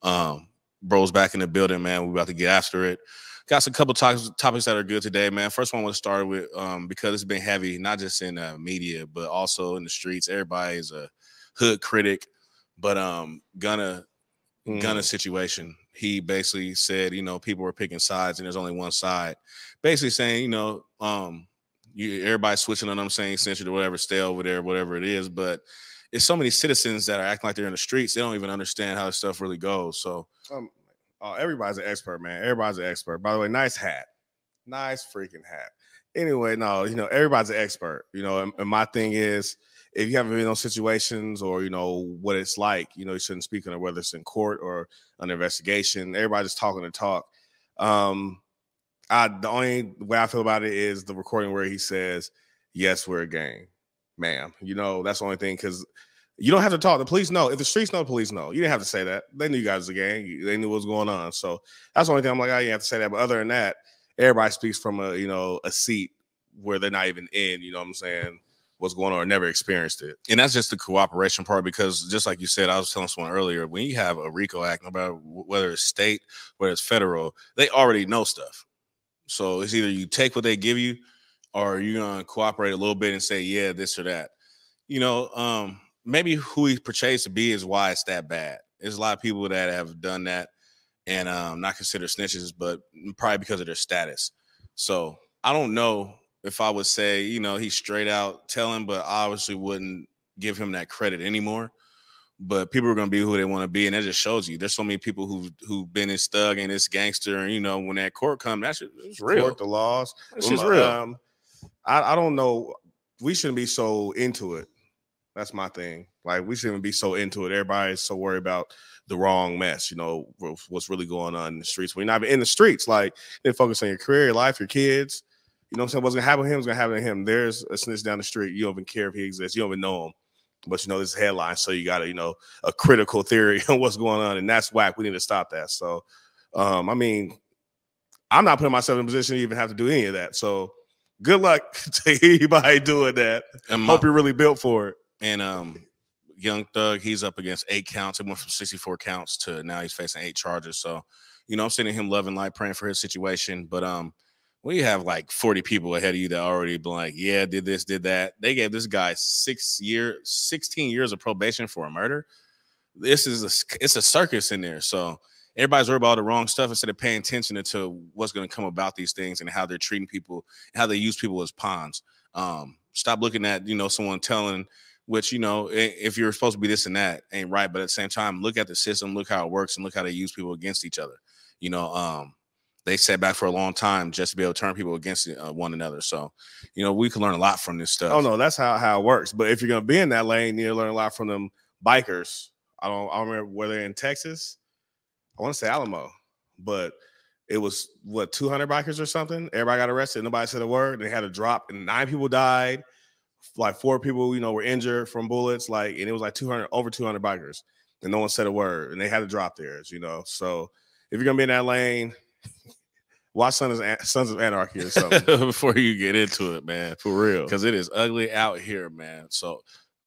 Bro's back in the building, man. We about to get after it. Got some couple topics that are good today, man. First one I want to start with because it's been heavy, not just in media, but also in the streets. Everybody is a hood critic, but Gunna situation. He basically said, people were picking sides and there's only one side. Basically saying, everybody's switching on them, saying censored or whatever, stay over there, whatever it is. But it's so many citizens that are acting like they're in the streets. They don't even understand how this stuff really goes. So, everybody's an expert, man. Everybody's an expert. By the way, nice hat. Nice freaking hat. Anyway, no, everybody's an expert. And my thing is, if you haven't been in those situations or, what it's like, you shouldn't speak on it, whether it's in court or an investigation. Everybody's talking to talk. The only way I feel about it is the recording where he says, yes, we're a gang, ma'am. That's the only thing, because you don't have to talk. The police know. If the streets know, the police know. You didn't have to say that. They knew you guys was a gang. They knew what was going on. So that's the only thing I'm like, oh, you have to say that. But other than that, everybody speaks from a seat where they're not even in, what I'm saying, what's going on, or never experienced it. And that's just the cooperation part, because just like you said, I was telling someone earlier, when you have a RICO act, no matter whether it's state, whether it's federal, they already know stuff. So it's either you take what they give you or you're going to cooperate a little bit and say, yeah, this or that. Maybe who he portrays to be is why it's that bad. There's a lot of people that have done that and not considered snitches, but probably because of their status. So I don't know if I would say, he's straight out telling, but I obviously wouldn't give him that credit anymore. But people are going to be who they want to be, and that just shows you. There's so many people who've been this thug and this gangster, and when that court comes, it's real. Court, the laws. It's just real. I don't know. We shouldn't be so into it. That's my thing. Like, we shouldn't be so into it. Everybody's so worried about the wrong mess, what's really going on in the streets. When you're not in the streets, like, they focus on your career, your life, your kids. You know what I'm saying? What's going to happen to him is going to happen to him. There's a snitch down the street. You don't even care if he exists. You don't even know him. But, this headline. So you got a critical theory on what's going on. And that's whack. We need to stop that. So, I'm not putting myself in a position to even have to do any of that. So good luck to anybody doing that. And hope you're really built for it. And Young Thug, he's up against 8 counts. It went from 64 counts to now he's facing 8 charges. So, I'm sitting him loving life, praying for his situation. But when you have like 40 people ahead of you that already been like, yeah, did this, did that. They gave this guy 16 years of probation for a murder. It's a circus in there. So everybody's worried about all the wrong stuff instead of paying attention to what's going to come about these things and how they're treating people, and how they use people as pawns. Stop looking at, someone telling, which, if you're supposed to be this and that, ain't right. But at the same time, look at the system, look how it works, and look how they use people against each other. They sat back for a long time just to be able to turn people against one another. So, we can learn a lot from this stuff. Oh, no, that's how it works. But if you're going to be in that lane, you need to learn a lot from them bikers. I don't remember where they're in Texas. I want to say Alamo, but it was 200 bikers or something. Everybody got arrested. Nobody said a word. They had a drop, and 9 people died. Like 4 people, were injured from bullets. And it was like over 200 bikers, and no one said a word, and they had to drop theirs. So if you're gonna be in that lane, watch Sons of Anarchy or something before you get into it, man. For real, because it is ugly out here, man. So